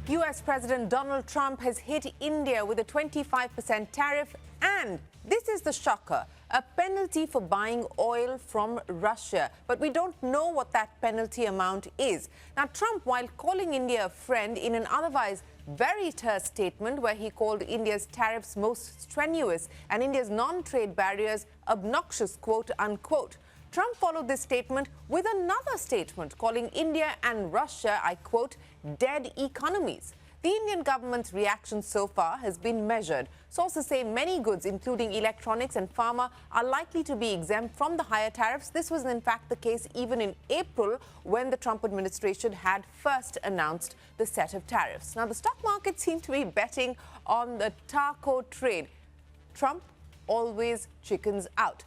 US President Donald Trump has hit India with a 25% tariff, and this is the shocker, a penalty for buying oil from Russia. But we don't know what that penalty amount is. Now, Trump, while calling India a friend in an otherwise very terse statement where he called India's tariffs most strenuous and India's non-trade barriers obnoxious, quote unquote, Trump followed this statement with another statement calling India and Russia, I quote, dead economies. The Indian government's reaction so far has been measured. Sources say many goods, including electronics and pharma, are likely to be exempt from the higher tariffs. This was in fact the case even in April, when the Trump administration had first announced the set of tariffs. Now, the stock market seemed to be betting on the taco trade. Trump always chickens out,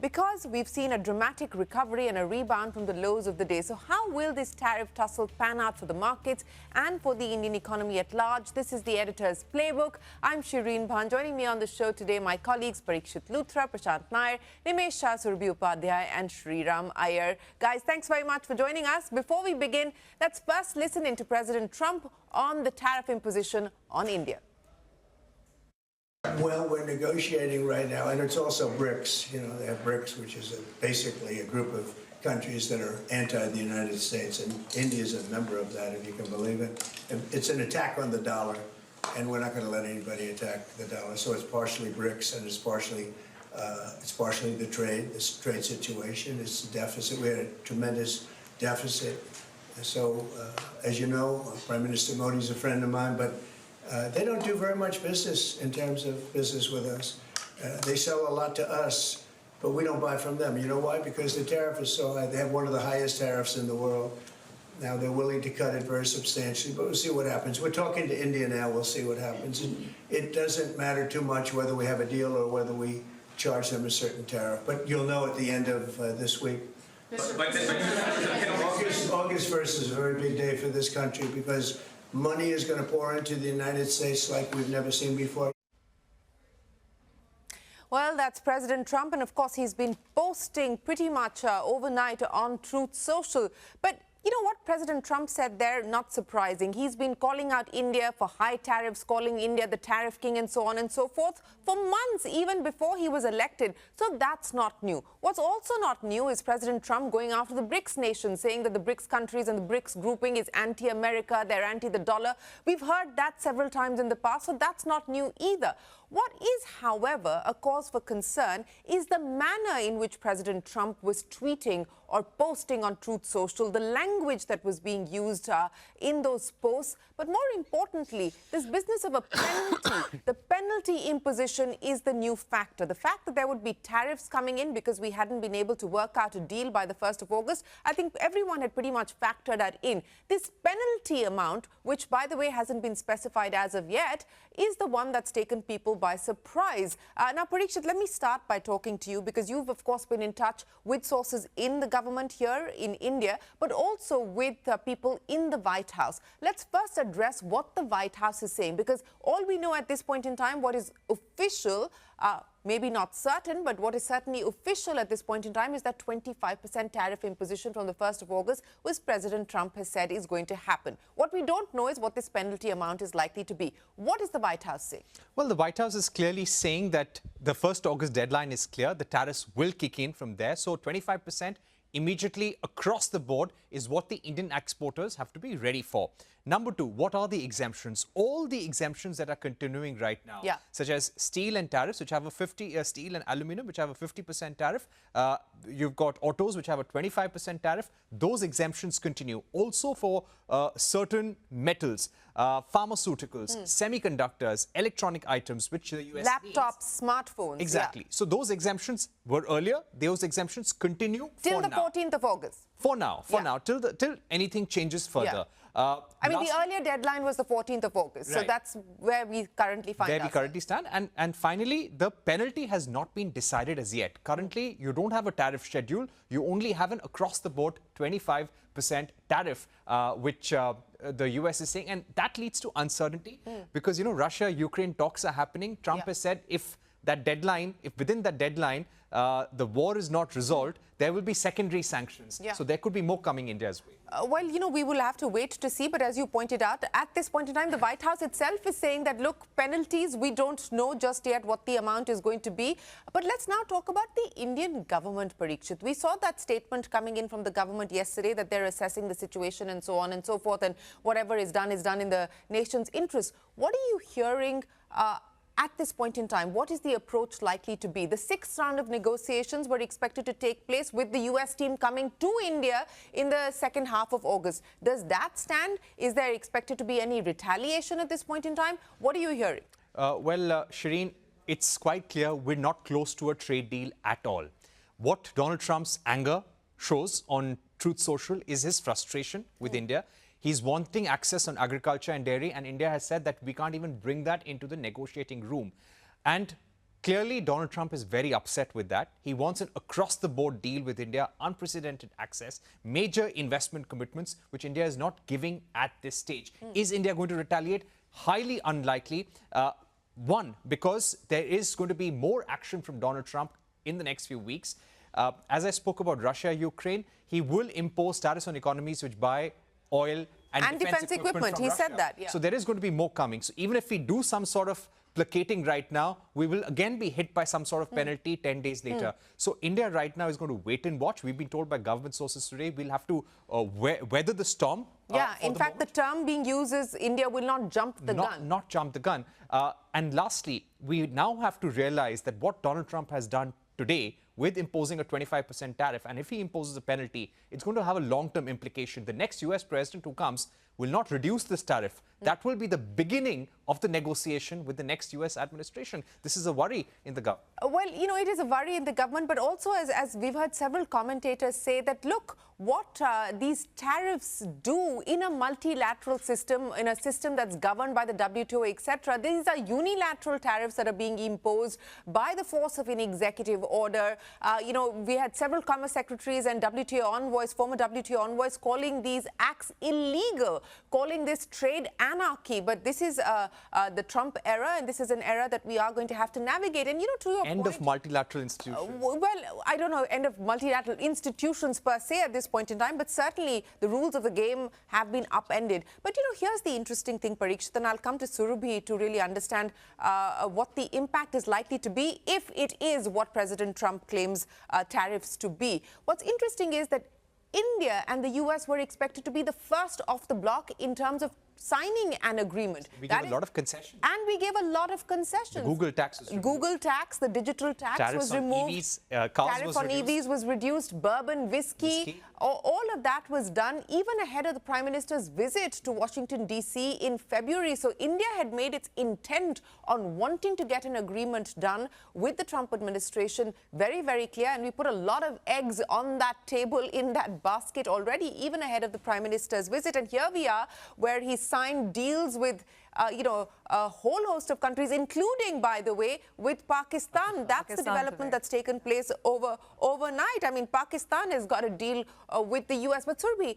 because we've seen a dramatic recovery and a rebound from the lows of the day. So how will this tariff tussle pan out for the markets and for the Indian economy at large? This is the editor's playbook. I'm Shereen Bhan. Joining me on the show today, my colleagues Parikshit Luthra, Prashant Nair, Nimesh Shah Surabhi Upadhyay and Sriram Iyer. Guys, thanks very much for joining us. Before we begin, let's first listen into President Trump on the tariff imposition on India. Well, we're negotiating right now, and it's also BRICS. You know, they have BRICS, which is basically a group of countries that are anti the United States, and India is a member of that, if you can believe it. And it's an attack on the dollar, and we're not going to let anybody attack the dollar. So it's partially BRICS, and it's partially the trade situation. It's the deficit. We had a tremendous deficit. So, as you know, Prime Minister Modi is a friend of mine, but they don't do very much business in terms of business with us. They sell a lot to us, but we don't buy from them. You know why? Because the tariff is so high. They have one of the highest tariffs in the world. Now, they're willing to cut it very substantially, but we'll see what happens. We're talking to India now. We'll see what happens. It doesn't matter too much whether we have a deal or whether we charge them a certain tariff. But you'll know at the end of this week. August 1st is a very big day for this country, because money is going to pour into the United States like we've never seen before. Well, that's President Trump, and of course he's been posting pretty much overnight on Truth Social. But you know what President Trump said there? Not surprising. He's been calling out India for high tariffs, calling India the tariff king and so on and so forth for months, even before he was elected. So that's not new. What's also not new is President Trump going after the BRICS nations, saying that the BRICS countries and the BRICS grouping is anti-America, they're anti the dollar. We've heard that several times in the past, so that's not new either. What is, however, a cause for concern is the manner in which President Trump was tweeting or posting on Truth Social, the language that was being used in those posts. But more importantly, this business of a penalty, the penalty imposition is the new factor. The fact that there would be tariffs coming in because we hadn't been able to work out a deal by the 1st of August, I think everyone had pretty much factored that in. This penalty amount, which, by the way, hasn't been specified as of yet, is the one that's taken people by surprise. Now, Parikshit, let me start by talking to you, because you've, of course, been in touch with sources in the government here in India, but also with people in the White House. Let's first address what the White House is saying, because all we know at this point in time, what is official, maybe not certain, but what is certainly official at this point in time is that 25% tariff imposition from the 1st of August, which President Trump has said is going to happen. What we don't know is what this penalty amount is likely to be. What is the White House saying? Well, the White House is clearly saying that the 1st August deadline is clear. The tariffs will kick in from there. So 25% immediately across the board is what the Indian exporters have to be ready for. Number two, what are the exemptions? All the exemptions that are continuing right now, such as steel and tariffs, which have a steel and aluminum, which have a 50% tariff. You've got autos, which have a 25% tariff. Those exemptions continue. Also for certain metals, pharmaceuticals, semiconductors, electronic items, which the US laptops, smartphones. Exactly. So those exemptions were earlier. Those exemptions continue till the 14th of August. For now, till anything changes further. I mean, the earlier deadline was the 14th of August. So that's where we currently find ourselves. Where we currently stand. And finally, the penalty has not been decided as yet. Currently, you don't have a tariff schedule. You only have an across-the-board 25% tariff, which the US is saying. And that leads to uncertainty because, you know, Russia-Ukraine talks are happening. Trump has said if that deadline, if within that deadline the war is not resolved, there will be secondary sanctions. Yeah. So there could be more coming India's way. Well, we will have to wait to see. But as you pointed out, at this point in time, the White House itself is saying that, look, penalties, we don't know just yet what the amount is going to be. But let's now talk about the Indian government, Parikshit. We saw that statement coming in from the government yesterday that they're assessing the situation and so on and so forth. And whatever is done in the nation's interest. What are you hearing at this point in time? What is the approach likely to be? The sixth round of negotiations were expected to take place with the US team coming to India in the second half of August. Does that stand? Is there expected to be any retaliation at this point in time? What are you hearing? Shereen, it's quite clear we're not close to a trade deal at all. What Donald Trump's anger shows on Truth Social is his frustration with India. He's wanting access on agriculture and dairy, and India has said that we can't even bring that into the negotiating room. And clearly, Donald Trump is very upset with that. He wants an across-the-board deal with India, unprecedented access, major investment commitments, which India is not giving at this stage. Is India going to retaliate? Highly unlikely. One, because there is going to be more action from Donald Trump in the next few weeks. As I spoke about Russia, Ukraine, he will impose tariffs on economies which buy oil and defense equipment He said that, yeah. So there is going to be more coming. So even if we do some sort of placating right now, we will again be hit by some sort of penalty 10 days later. So India right now is going to wait and watch. We've been told by government sources today we'll have to weather the storm. Yeah, in fact, the term being used is India will not jump the gun. Not jump the gun. And lastly, we now have to realize that what Donald Trump has done today with imposing a 25% tariff, and if he imposes a penalty, it's going to have a long-term implication. The next US president who comes will not reduce this tariff. That will be the beginning of the negotiation with the next US administration. This is a worry in the government. Well, it is a worry in the government, but also as we've heard several commentators say that, look, what these tariffs do in a multilateral system, in a system that's governed by the WTO, etc., these are unilateral tariffs that are being imposed by the force of an executive order. We had several commerce secretaries and WTO envoys, former WTO envoys, calling these acts illegal, calling this trade anarchy. But this is the Trump era, and this is an era that we are going to have to navigate. And, to your End point, of multilateral institutions. Well, I don't know, end of multilateral institutions per se at this point in time, but certainly the rules of the game have been upended. But, here's the interesting thing, Parikshit, and I'll come to Surabhi to really understand what the impact is likely to be if it is what President Trump claims tariffs to be. What's interesting is that India and the US were expected to be the first off the block in terms of signing an agreement. We gave a lot of concessions. And we gave a lot of concessions. The Google tax was removed. Google tax, the digital tax was removed. Tariff on EVs was reduced. Bourbon, whiskey. All of that was done even ahead of the Prime Minister's visit to Washington, D.C. in February. So India had made its intent on wanting to get an agreement done with the Trump administration very, very clear. And we put a lot of eggs on that table, in that basket already, even ahead of the Prime Minister's visit. And here we are, where he signed deals with a whole host of countries, including, by the way, with Pakistan. That's the development that's taken place overnight. I mean, Pakistan has got a deal with the US. But Surabhi,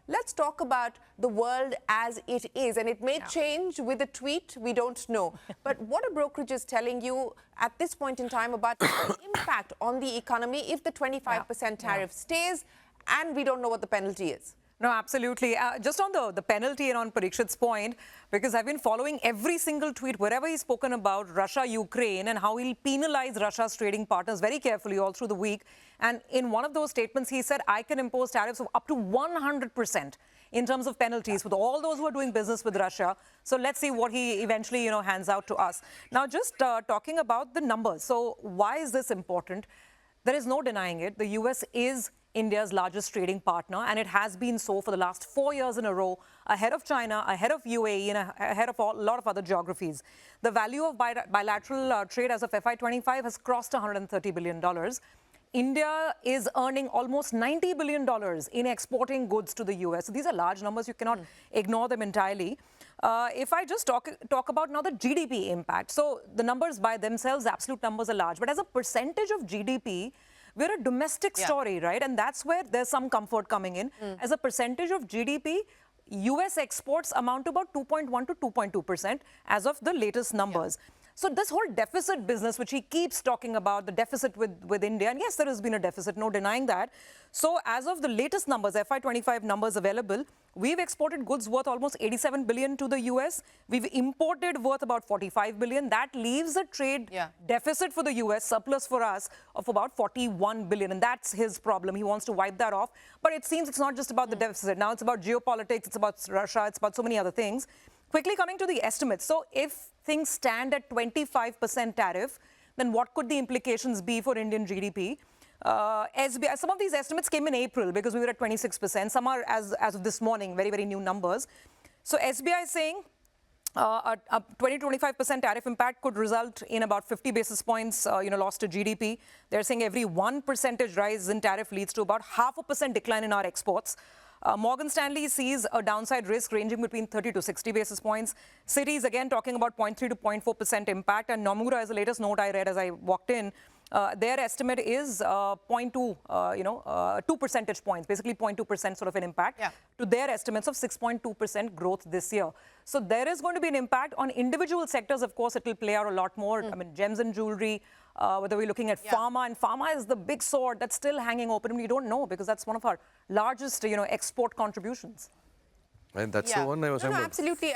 let's talk about the world as it is. And it may change with a tweet. We don't know. But what are brokerages telling you at this point in time about the impact on the economy if the 25% tariff stays and we don't know what the penalty is? No, absolutely. Just on the penalty and on Parikshit's point, because I've been following every single tweet wherever he's spoken about Russia, Ukraine, and how he'll penalize Russia's trading partners very carefully all through the week. And in one of those statements, he said, I can impose tariffs of up to 100% in terms of penalties with all those who are doing business with Russia. So let's see what he eventually, hands out to us. Now, just talking about the numbers. So why is this important? There is no denying it. The US is India's largest trading partner, and it has been so for the last 4 years in a row, ahead of China, ahead of UAE, and ahead of a lot of other geographies. The value of bilateral trade as of FY25 has crossed $130 billion. India is earning almost $90 billion in exporting goods to the US. So these are large numbers. You cannot ignore them entirely. If I just talk about now the GDP impact. So the numbers by themselves, absolute numbers are large. But as a percentage of GDP, we're a domestic story, right? And that's where there's some comfort coming in. As a percentage of GDP, US exports amount to about 2.1 to 2.2% as of the latest numbers. So this whole deficit business, which he keeps talking about, the deficit with India, and yes, there has been a deficit, no denying that. So as of the latest numbers, FY25 numbers available, we've exported goods worth almost 87 billion to the US. We've imported worth about 45 billion. That leaves a trade deficit for the US, surplus for us, of about 41 billion. And that's his problem. He wants to wipe that off. But it seems it's not just about the deficit. Now it's about geopolitics, it's about Russia, it's about so many other things. Quickly coming to the estimates. So if things stand at 25% tariff, then what could the implications be for Indian GDP? SBI, some of these estimates came in April because we were at 26%. Some are, as of this morning, very, very new numbers. So SBI is saying a 20-25% tariff impact could result in about 50 basis points loss to GDP. They're saying every 1% rise in tariff leads to about 0.5% decline in our exports. Morgan Stanley sees a downside risk ranging between 30 to 60 basis points. Citi is again talking about 0.3 to 0.4% impact. And Nomura is the latest note I read as I walked in. Their estimate is 0.2, 2 percentage points, basically 0.2% sort of an impact to their estimates of 6.2% growth this year. So there is going to be an impact on individual sectors. Of course, it will play out a lot more. I mean, gems and jewelry, whether we're looking at pharma, and pharma is the big sword that's still hanging open. We don't know because that's one of our largest, export contributions. And that's the one I was saying. No, absolutely.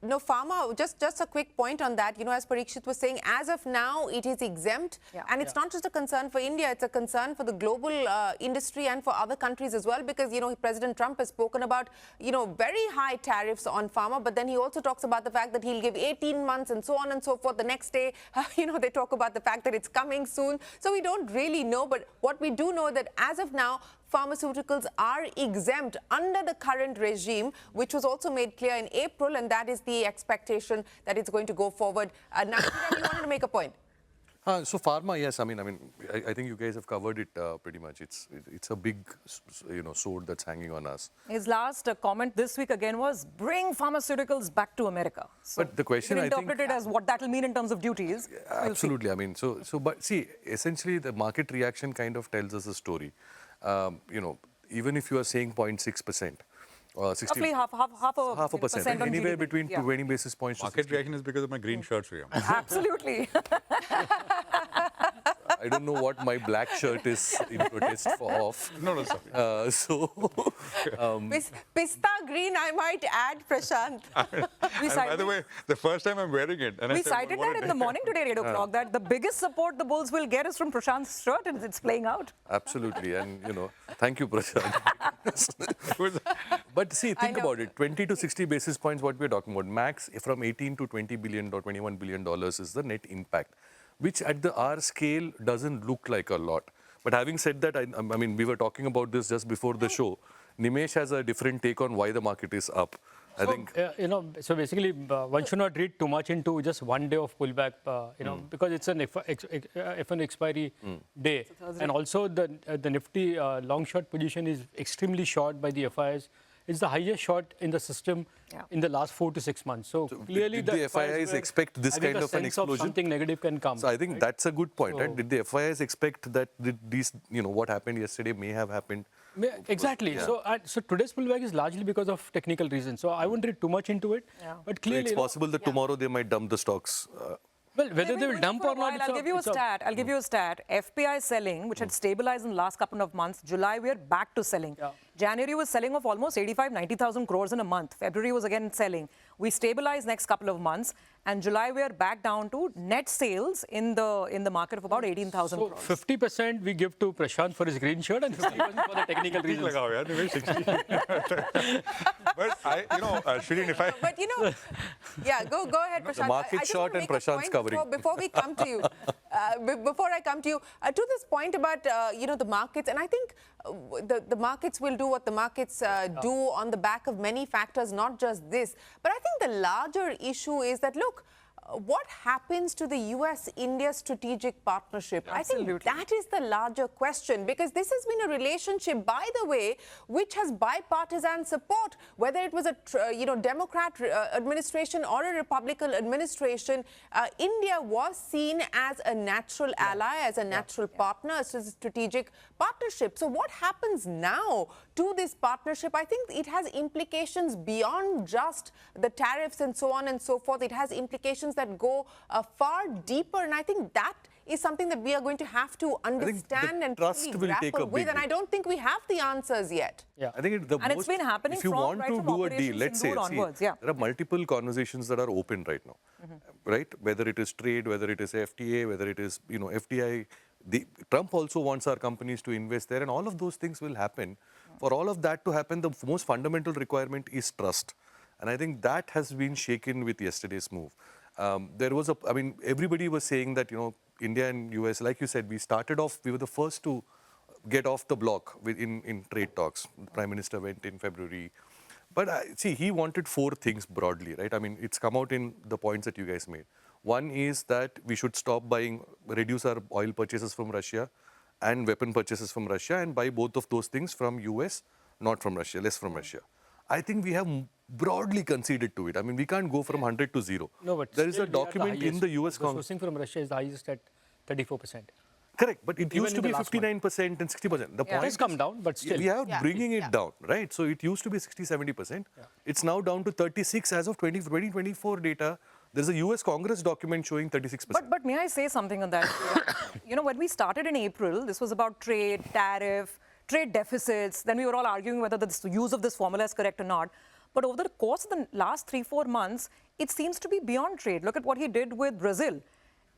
No, Pharma, just a quick point on that. As Parikshit was saying, as of now, it is exempt. And it's not just a concern for India, it's a concern for the global industry and for other countries as well, because, President Trump has spoken about, very high tariffs on pharma, but then he also talks about the fact that he'll give 18 months and so on and so forth. The next day, they talk about the fact that it's coming soon. So we don't really know, but what we do know that as of now, pharmaceuticals are exempt under the current regime, which was also made clear in April, and that is the expectation that it's going to go forward. Now, you wanted to make a point. So pharma, yes. I think you guys have covered it pretty much. It's a big, sword that's hanging on us. His last comment this week again was, bring pharmaceuticals back to America. So but the question, I think, interpret it as what that will mean in terms of duties. Absolutely. But see, essentially the market reaction kind of tells us a story. Even if you are saying 0.6%, 60, roughly half a percent, anywhere between 20 basis points. Market reaction is because of my green shirt, Sriram. Absolutely. I don't know what my black shirt is in protest of. No, sorry. Pista green, I might add, Prashant. By the way, the first time I'm wearing it. And we cited that in the morning today at 8 o'clock, that the biggest support the Bulls will get is from Prashant's shirt, and it's playing out. Absolutely. And, thank you, Prashant. But see, think about it. 20 to 60 basis points, what we're talking about. Max from 18 to 20 billion or $21 billion is the net impact, which at our scale doesn't look like a lot. But having said that, we were talking about this just before the show. Nimesh has a different take on why the market is up. I think, so basically, one should not read too much into just one day of pullback, because it's an F1 expiry day. And also the Nifty long short position is extremely short by the FIs. It's the highest short in the system in the last 4 to 6 months. So clearly did the FIs expect this kind of an explosion? Something negative can come. So I think that's a good point, right? Did the FIs expect that these, what happened yesterday may have happened? Exactly. So today's pullback is largely because of technical reasons. So I won't read too much into it. But clearly, it's possible that tomorrow they might dump the stocks. Well, whether they will dump or not, I'll give you a stat. FPI selling, which had stabilized in the last couple of months. July, we're back to selling. January was selling of almost 90,000 crores in a month. February was again selling. We stabilized next couple of months. And July, we are back down to net sales in the market of about 18,000 crores. 50% we give to Prashant for his green shirt and 50% for the technical reasons. But Sriram, if I... But go ahead, Prashant. The market short and Prashant's covering. Before we come to you, before I come to you, to this point about, the markets, and I think the markets will do what the markets do on the back of many factors, not just this. But I think the larger issue is that, look, what happens to the US-India strategic partnership? Absolutely. I think that is the larger question, because this has been a relationship, by the way, which has bipartisan support, whether it was a Democrat administration or a Republican administration. India was seen as a natural ally, as a natural partner, as a strategic partnership. So what happens now to this partnership, I think it has implications beyond just the tariffs and so on and so forth. It has implications that go far deeper, and I think that is something that we are going to have to understand and trust fully will take grapple a with, big and I hit. don't think we have the answers yet. Yeah. I think It's been happening if you from, want right to from do a deal, Operation let's say, Sindoor onwards, yeah. there are multiple conversations that are open right now, right? Whether it is trade, whether it is FTA, whether it is, FDI. Trump also wants our companies to invest there, and all of those things will happen. For all of that to happen, the most fundamental requirement is trust. And I think that has been shaken with yesterday's move. Everybody was saying that, India and US, like you said, we were the first to get off the block in trade talks. The Prime Minister went in February. But see, he wanted 4 things broadly, right? I mean, it's come out in the points that you guys made. One is that we should reduce our oil purchases from Russia and weapon purchases from Russia, and buy both of those things from US, not from Russia, less from Russia. I think we have broadly conceded to it. I mean, we can't go from 100 to 0. No, but there is still a we are document in highest. the US The Congress. sourcing from Russia is the highest at 34%. Correct, but it Even used to in be the last 59% and 60%. The Yeah. point It has come down, but still. we are bringing it down, right? So it used to be 60-70%. It's now down to 36 as of 2024 data. There's a US Congress document showing 36%. But may I say something on that? When we started in April, this was about trade, tariff, trade deficits. Then we were all arguing whether the use of this formula is correct or not. But over the course of the last 3-4 months, it seems to be beyond trade. Look at what he did with Brazil.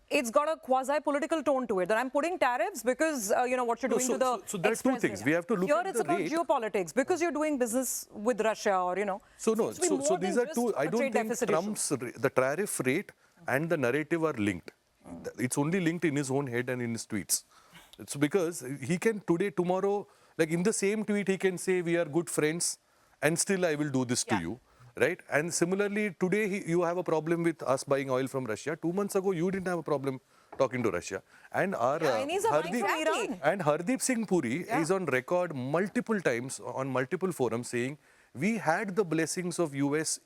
It's got a quasi-political tone to it, that I'm putting tariffs because, what you're doing to the So there are 2 things. We have to look Here at it's the about rate. geopolitics, because you're doing business with Russia or, So no, seems to be so more these than are just 2. I a don't trade think deficit issue. Trump's the tariff rate and the narrative are linked. It's only linked in his own head and in his tweets. It's because he can tomorrow, like in the same tweet, he can say we are good friends and still I will do this to you. Right? And similarly, today you have a problem with us buying oil from Russia. 2 months ago, you didn't have a problem talking to Russia. And our Chinese are buying from Iran. and Hardeep Singh Puri is on record multiple times on multiple forums saying we had the blessings of US.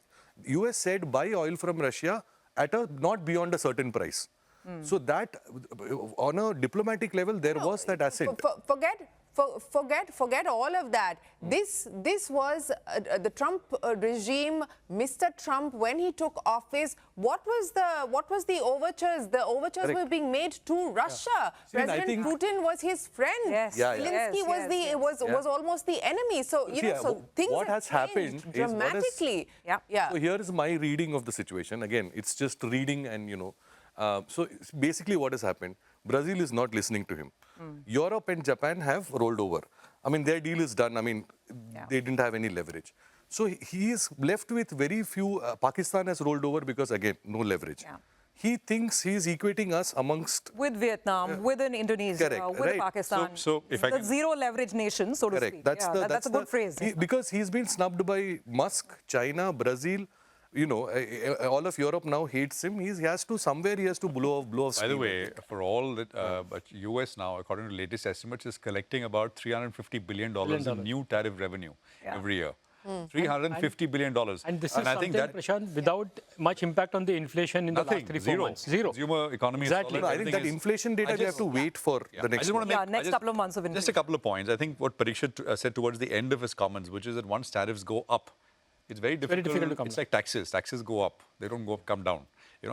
US said buy oil from Russia at not beyond a certain price. So that on a diplomatic level, there was that assent. Forget all of that. This was the Trump regime, Mr. Trump, when he took office. What was the overtures? The overtures Correct. were being made to Russia. See, and I President think- Putin was his friend. Yes. Zelensky was almost the enemy. So things what have has happened changed is what has- dramatically. Yeah. So here is my reading of the situation. Again, it's just reading and, so basically what has happened, Brazil is not listening to him. Europe and Japan have rolled over. I mean, their deal is done. I mean, they didn't have any leverage. So he is left with very few. Pakistan has rolled over because, again, no leverage. Yeah. He thinks he's equating us amongst... With Vietnam, with an Indonesia, Correct, with right. Pakistan. So if I the can- zero leverage nation, so to Correct. speak. That's a good phrase. Because he's been snubbed by Musk, China, Brazil. All of Europe now hates him. He has to blow off By the steam. way, for all that, but US now, according to latest estimates, is collecting about $350 billion in new tariff revenue every year. $350 billion. And this is I something, think that Prashant, without much impact on the inflation in the last nothing, 3-4 zero. months. Zero. Consumer economy is Exactly. solid. I think that Everything is- inflation data we have to wait for the next I just want to one. make next couple of months of Just a inflation. couple of points. I think what Parikshit said towards the end of his comments, which is that once tariffs go up, it's very difficult. difficult to come It's down. like taxes. Taxes go up. They don't come down.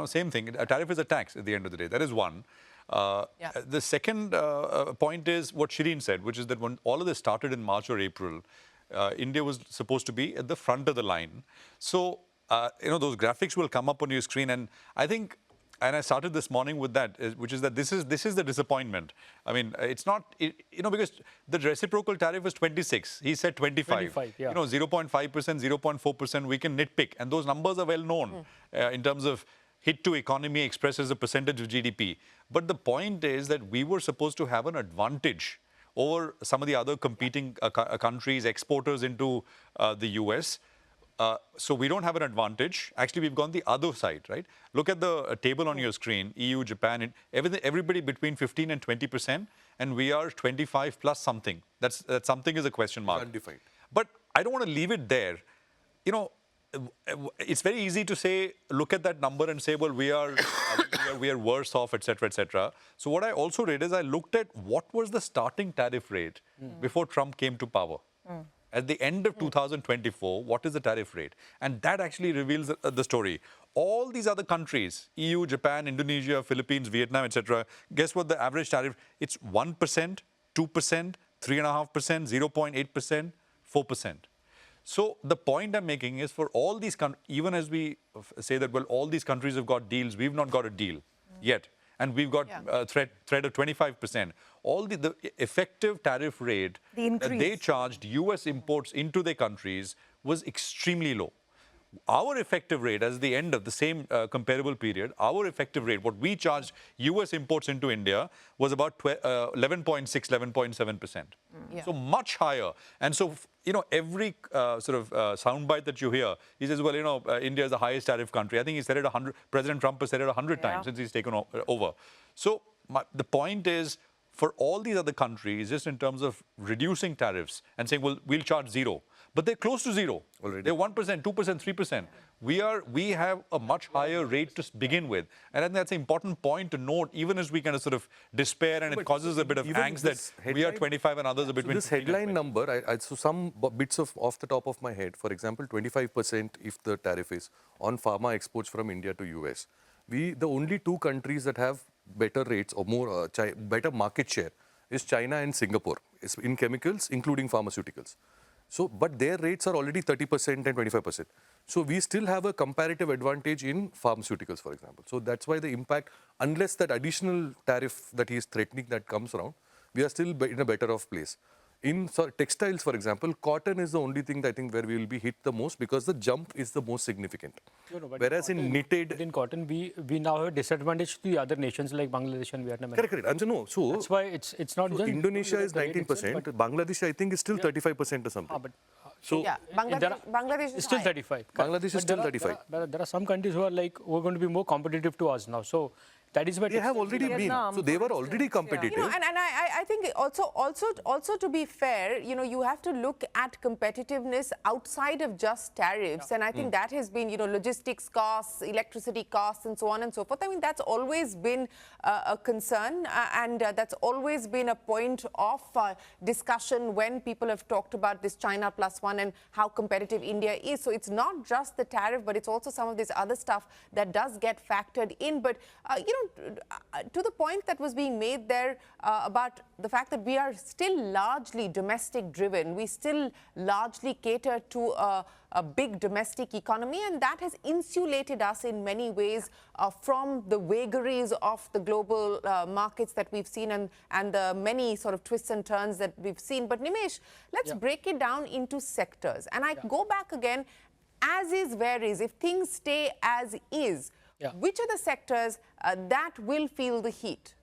Same thing. A tariff is a tax at the end of the day. That is one. The second point is what Shereen said, which is that when all of this started in March or April, India was supposed to be at the front of the line. So, those graphics will come up on your screen. And I think, and I started this morning with that, which is that this is the disappointment. I mean, it's not, because the reciprocal tariff is 26. He said 25. 25, yeah. 0.5%, 0.4%, we can nitpick. And those numbers are well known in terms of hit to economy expressed as a percentage of GDP. But the point is that we were supposed to have an advantage over some of the other competing countries, exporters into the US. So we don't have an advantage. Actually, we've gone the other side, right? Look at the table on your screen, EU, Japan, everybody between 15 and 20%, and we are 25 plus something. That something is a question mark. Undefined. But I don't want to leave it there. It's very easy to say, look at that number and say, well, we are worse off, etc., etc. So what I also did is I looked at what was the starting tariff rate before Trump came to power. at the end of 2024, what is the tariff rate? And that actually reveals the story. All these other countries, EU, Japan, Indonesia, Philippines, Vietnam, etc., guess what the average tariff? It's 1%, 2%, 3.5%, 0.8%, 4%. So the point I'm making is for all these countries, even as we say that, well, all these countries have got deals, we've not got a deal yet. And we've got a threat of 25%. All the effective tariff rate that they charged US imports into their countries was extremely low. Our effective rate, as the end of the same comparable period, our effective rate, what we charged US imports into India, was about 11.6, 11.7%. So much higher. And so, you know, every sort of soundbite that you hear, he says, well, you know, India is the highest tariff country. I think he said it 100, President Trump has said it 100 times since he's taken over. So the point is, for all these other countries, just in terms of reducing tariffs and saying, well, we'll charge zero. But they're close to zero already. They're 1%, 2%, 3%. We have a much higher rate to begin with. And I think that's an important point to note, even as we kind of sort of despair and it causes a bit of angst that we are 25 and others are between. So this headline number, so some bits of off the top of my head, for example, 25% if the tariff is on pharma exports from India to US. The only two countries that have better rates or more better market share is China and Singapore. It's in chemicals, including pharmaceuticals. So, but their rates are already 30% and 25%. So we still have a comparative advantage in pharmaceuticals, for example. So that's why the impact, unless that additional tariff that he is threatening that comes around, we are still in a better off place. In textiles, for example, cotton is the only thing that I think where we will be hit the most because the jump is the most significant. Whereas in knitted... In cotton, we now have a disadvantage to the other nations like Bangladesh and Vietnam. Correct. And so, no, so that's why it's not so just... Indonesia is 19%, Bangladesh I think is still 35% or something. So Bangladesh is still high. 35. Bangladesh is still 35. There are some countries who are like, who are going to be more competitive to us now. So that is why they have already been. So they were already competitive. You know, and I think also to be fair, you know, you have to look at competitiveness outside of just tariffs. And I think that has been, you know, logistics costs, electricity costs, and so on and so forth. I mean, that's always been a concern, and that's always been a point of discussion when people have talked about this China +1 and how competitive India is. So it's not just the tariff, but it's also some of this other stuff that does get factored in. But, you know, to the point that was being made there about the fact that we are still largely domestic driven, we still largely cater to a big domestic economy, and that has insulated us in many ways from the vagaries of the global markets that we've seen and the many sort of twists and turns that we've seen. But Nimesh, let's break it down into sectors. And I go back again, as is, where is, if things stay as is, which are the sectors that will feel the heat?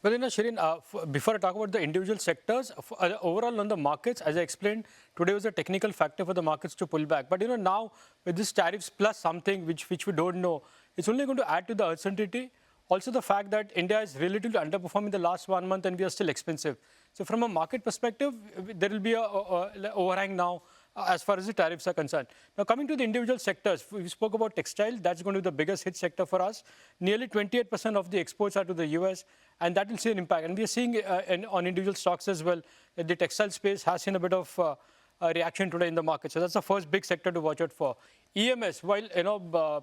Well, you know, Shereen, before I talk about the individual sectors, overall on the markets, as I explained, today was a technical factor for the markets to pull back. But, you know, now with this tariffs plus something which we don't know, it's only going to add to the uncertainty. Also, the fact that India is relatively underperforming the last 1 month and we are still expensive. So from a market perspective, there will be a overhang now as far as the tariffs are concerned. Now, coming to the individual sectors, we spoke about textile. That's going to be the biggest hit sector for us. Nearly 28% of the exports are to the US, and that will see an impact. And we are seeing on individual stocks as well, that the textile space has seen a bit of a reaction today in the market. So that's the first big sector to watch out for. EMS, while, you know,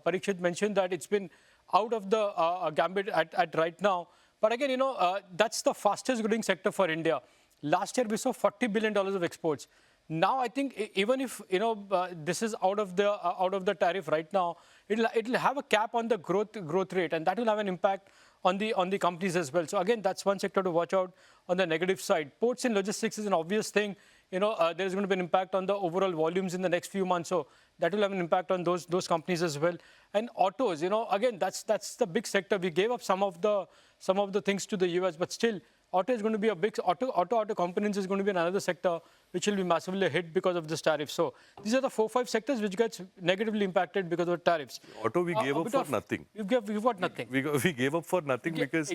Parikshit mentioned that it's been out of the gambit at right now. But again, you know, that's the fastest growing sector for India. Last year, we saw $40 billion of exports. Now, I think even if, you know, this is out of the tariff right now, it'll have a cap on the growth rate, and that will have an impact on the companies as well. So again, that's one sector to watch out on the negative side. Ports and logistics is an obvious thing. You know, there's going to be an impact on the overall volumes in the next few months. So that will have an impact on those companies as well. And autos, you know, again, that's the big sector. We gave up some of the things to the US, but still, auto is going to be a big auto components is going to be another sector which will be massively hit because of this tariff. So these are the 4-5 sectors which gets negatively impacted because of tariffs. Auto we gave up for nothing. We've got nothing. We gave up for nothing because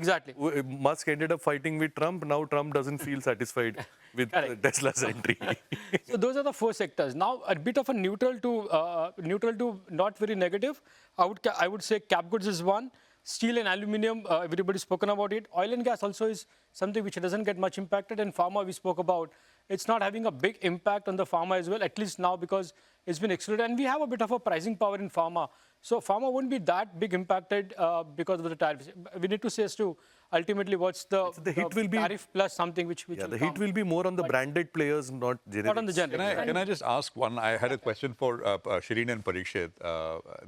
Musk ended up fighting with Trump. Now Trump doesn't feel satisfied with Tesla's entry. So those are the 4 sectors. Now a bit of a neutral to not very negative. I would say cap goods is one. Steel and aluminium, everybody's spoken about it. Oil and gas also is something which doesn't get much impacted. And pharma we spoke about. it's not having a big impact on the pharma as well, at least now, because it's been excluded. And we have a bit of a pricing power in pharma. So pharma wouldn't be that big impacted because of the tariffs. We need to see as to ultimately what's the hit will be tariff plus something which yeah, will the come. hit will be more on the branded players, not generics. Not on the generic. Can I just ask one? I had a question for Shereen and Parikshit.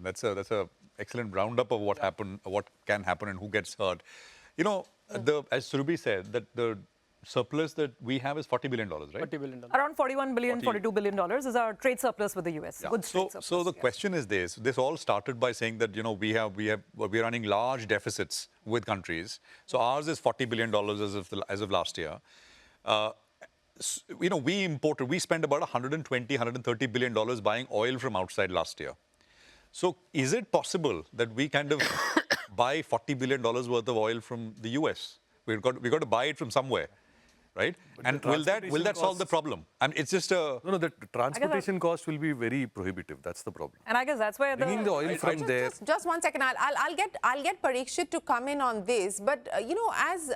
That's a excellent roundup of what happened, what can happen, and who gets hurt. You know, as Surabhi said, that the surplus that we have is $40 billion, right? $40 billion. Around $41 billion, $42 billion is our trade surplus with the US. Yeah. Goods trade surplus. So the question is this. This all started by saying that, you know, we're running large deficits with countries. So ours is $40 billion as of last year. You know, we spent about $130 billion buying oil from outside last year. So is it possible that we kind of buy $40 billion worth of oil from the US? We've got to buy it from somewhere. Right? But and will that solve the problem? I mean, it's just a... No, the transportation cost will be very prohibitive. That's the problem. And I guess that's where Bringing the oil from there... Just 1 second. I'll get Parikshit to come in on this. But, you know, as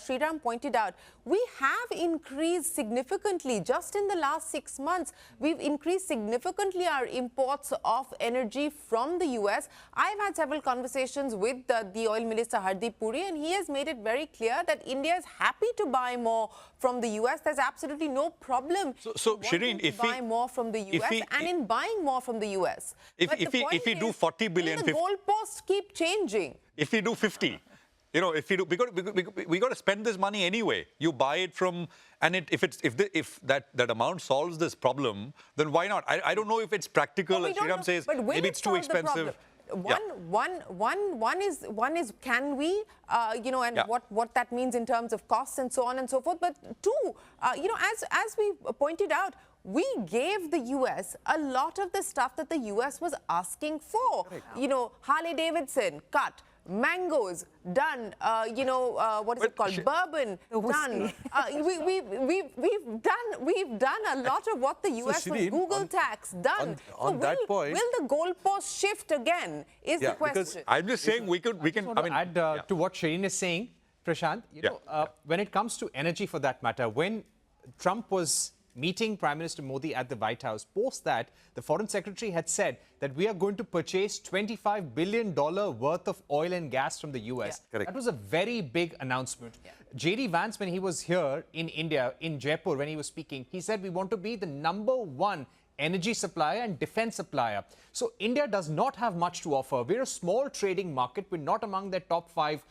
Sriram pointed out, we have increased significantly. Just in the last 6 months, we've increased significantly our imports of energy from the US. I've had several conversations with the oil minister, Hardeep Puri, and he has made it very clear that India is happy to buy more from the US. There's absolutely no problem so Shereen, if we buy more from the US and in buying more from the US. If we do 40 billion, the goalposts keep changing. If we do 50, you know, we got to spend this money anyway. You buy it from, and if that amount solves this problem, then why not? I don't know if it's practical. No, As Sriram says, maybe it's too expensive. One is can we, you know, and what that means in terms of costs and so on and so forth. But two, you know, as we pointed out, we gave the US a lot of the stuff that the US was asking for. Right. You know, Harley Davidson, cut. Mangoes, done. You know, what is it called? Bourbon, done. We've done a lot of what the US was. Google tax, done. On that point, will the goalpost shift again? Is the question. I'm just saying we can. I mean, add to what Shereen is saying, Prashant. You know, when it comes to energy, for that matter, when Trump was meeting Prime Minister Modi at the White House, post that, the Foreign Secretary had said that we are going to purchase $25 billion worth of oil and gas from the US. Correct. That was a very big announcement. J.D. Vance, when he was here in India, in Jaipur, when he was speaking, he said we want to be the #1 energy supplier and defense supplier. So India does not have much to offer. We're a small trading market. We're not among their top 5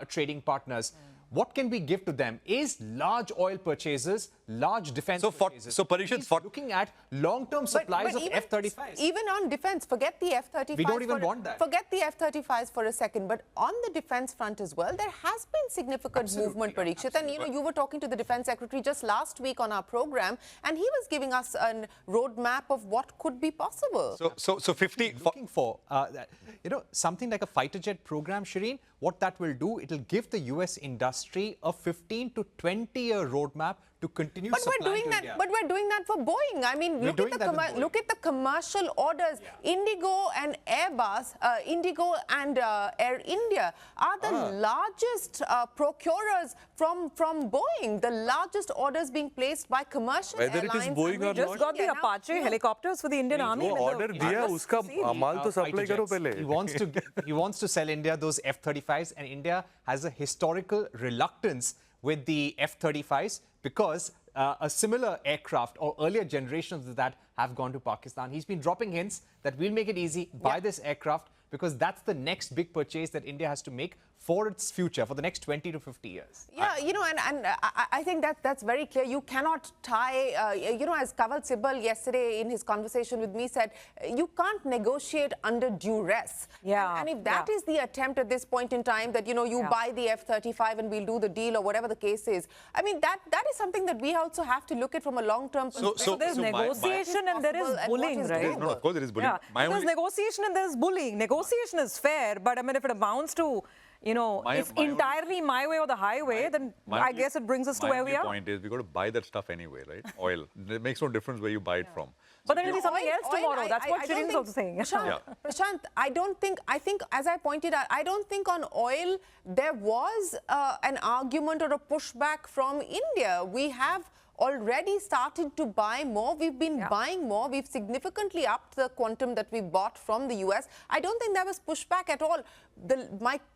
trading partners. What can we give to them is large oil purchases, large defense purchases. So Parikshit, looking at long-term supplies of F-35s. Even on defense, forget the F-35s. We don't even want that. Forget the F-35s for a second. But on the defense front as well, there has been significant movement, Parikshit. And, you know, you were talking to the defense secretary just last week on our program, and he was giving us a roadmap of what could be possible. So 50... Looking for, you know, something like a fighter jet program, Shereen, what that will do, it will give the US industry a 15 to 20-year roadmap to continue supplying to India. But we're doing that for Boeing. I mean, look at the commercial orders. Indigo and Airbus, Indigo and Air India are the largest procurers from Boeing. The largest orders being placed by commercial Whether airlines. it is Boeing or We just got the Apache helicopters for the Indian Army. वो order दिया उसका माल तो supply करो पहले. He wants to sell India those F-35s, and India has a historical reluctance with the F-35s because a similar aircraft or earlier generations of that have gone to Pakistan. He's been dropping hints that we'll make it easy, buy this aircraft, because that's the next big purchase that India has to make for its future, for the next 20 to 50 years. Yeah, you know, and I think that's very clear. You cannot tie, you know, as Kanwal Sibal yesterday in his conversation with me said, you can't negotiate under duress. Yeah. And if that is the attempt at this point in time that, you know, you buy the F-35 and we'll do the deal or whatever the case is, I mean, that is something that we also have to look at from a long-term perspective. So there's negotiation and there is bullying, right? No, of course there is bullying. Yeah. There's negotiation and there's bullying. Negotiation is fair, but I mean, if it amounts to, you know, it's entirely my way or the highway, then I guess it brings us to where we are. My point is, we got to buy that stuff anyway, right? Oil. It makes no difference where you buy it from. But then it'll be something else tomorrow. That's what Shereen is also saying. Prashant, I think, as I pointed out, I don't think on oil there was an argument or a pushback from India. We have already started to buy more. We've been buying more. We've significantly upped the quantum that we bought from the US. I don't think there was pushback at all.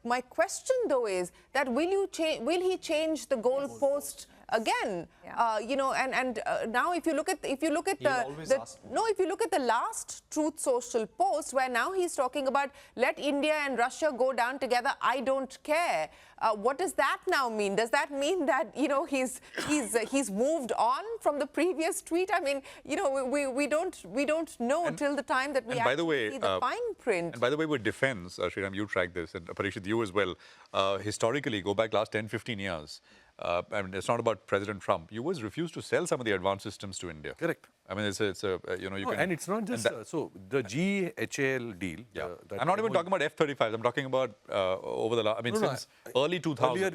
My question, though, is that will he change the goalpost again? You know, and now if you look at the last Truth Social post, where now he's talking about let India and Russia go down together, I don't care. What does that now mean? Does that mean that, you know, he's moved on from the previous tweet? I mean, you know, we don't know till the time that we actually see the fine print. And by the way, with defense, Sriram, you track this, and Parikshit, you as well. Historically, go back last 10, 15 years. I mean, it's not about President Trump. You always refused to sell some of the advanced systems to India. Correct. I mean, it's a you know, you can. And it's not just so the GHL deal. Yeah. I'm not even talking about F-35s. I'm talking about over the last. I mean, since early 2000s. Earlier,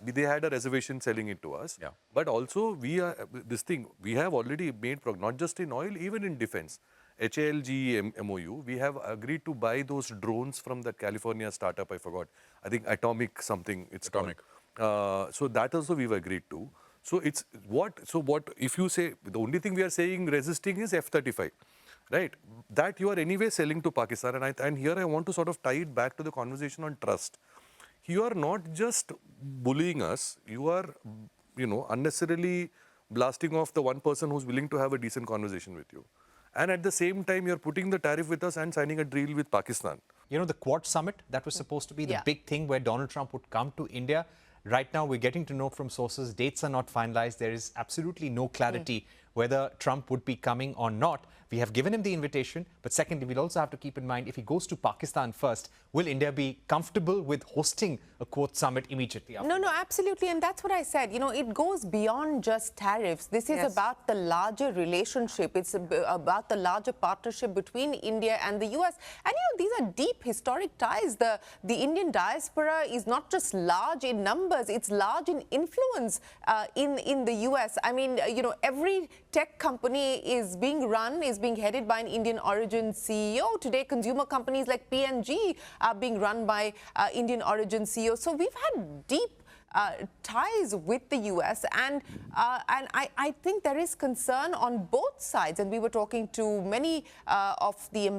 they had a reservation selling it to us. Yeah. But also we have already made not just in oil, even in defense. HLG MOU, we have agreed to buy those drones from that California startup. I forgot. I think Atomic something. It's Atomic. So that also we've agreed to. So it's what if you say the only thing we are saying resisting is F-35, right? That you are anyway selling to Pakistan, and here I want to sort of tie it back to the conversation on trust. You are not just bullying us, you are, you know, unnecessarily blasting off the one person who's willing to have a decent conversation with you. And at the same time, you're putting the tariff with us and signing a deal with Pakistan. You know, the Quad Summit, that was supposed to be the big thing where Donald Trump would come to India. Right now, we're getting to know from sources, dates are not finalized. There is absolutely no clarity whether Trump would be coming or not. We have given him the invitation, but secondly, we'll also have to keep in mind, if he goes to Pakistan first, will India be comfortable with hosting a Quad Summit immediately after? No, absolutely. And that's what I said. You know, it goes beyond just tariffs. This is about the larger relationship. It's about the larger partnership between India and the US. And, you know, these are deep historic ties. The Indian diaspora is not just large in numbers, it's large in influence in the US. I mean, you know, every tech company is being headed by an Indian origin CEO. Today, consumer companies like P&G are being run by Indian origin CEOs. So we've had deep ties with the US, and I think there is concern on both sides. And we were talking to many of the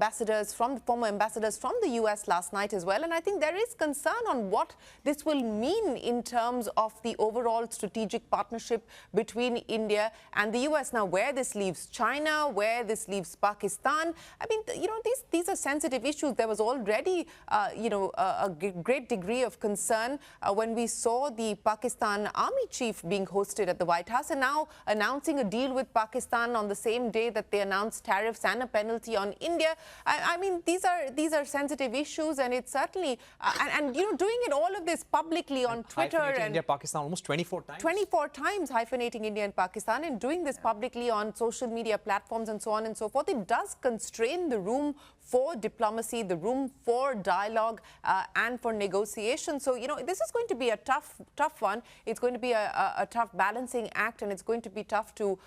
former ambassadors from the US last night as well. And I think there is concern on what this will mean in terms of the overall strategic partnership between India and the US. Now, where this leaves China, where this leaves Pakistan, I mean, you know, these are sensitive issues. There was already, you know, a great degree of concern when we saw the Pakistan army chief being hosted at the White House, and now announcing a deal with Pakistan on the same day that they announced tariffs and a penalty on India. I mean, these are sensitive issues, and it's certainly and you know, doing it all of this publicly on Twitter and India, Pakistan almost 24 times. 24 times hyphenating India and Pakistan, and doing this publicly on social media platforms and so on and so forth. It does constrain the room for diplomacy, the room for dialogue and for negotiation. So, you know, this is going to be a tough one. It's going to be a tough balancing act, and it's going to be tough to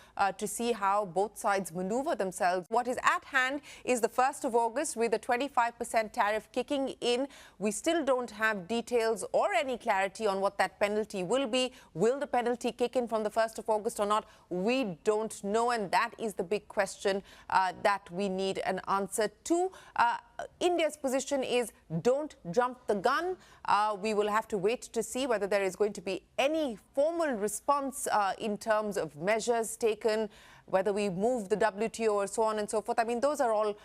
see how both sides maneuver themselves. What is at hand is the 1st of August with a 25% tariff kicking in. We still don't have details or any clarity on what that penalty will be. Will the penalty kick in from the 1st of August or not? We don't know, and that is the big question that we need an answer to. India's position is don't jump the gun. We will have to wait to see whether there is going to be any formal response in terms of measures taken, whether we move the WTO or so on and so forth. I mean, those are all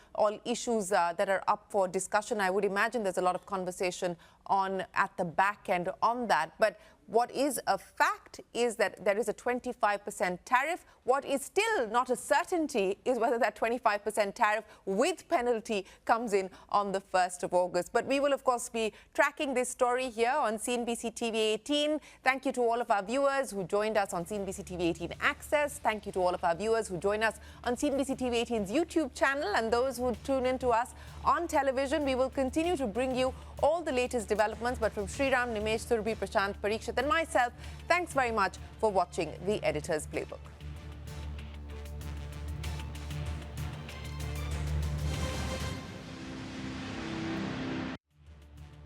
issues that are up for discussion. I would imagine there's a lot of conversation at the back end on that. But what is a fact is that there is a 25% tariff. What is still not a certainty is whether that 25% tariff with penalty comes in on the 1st of August. But we will, of course, be tracking this story here on CNBC TV18. Thank you to all of our viewers who joined us on CNBC TV18 Access. Thank you to all of our viewers who join us on CNBC TV18's YouTube channel, and those who tune in to us on television. We will continue to bring you all the latest developments. But from Sriram, Nimesh, Surabhi, Prashant, Parikshit and myself, thanks very much for watching the Editor's Playbook.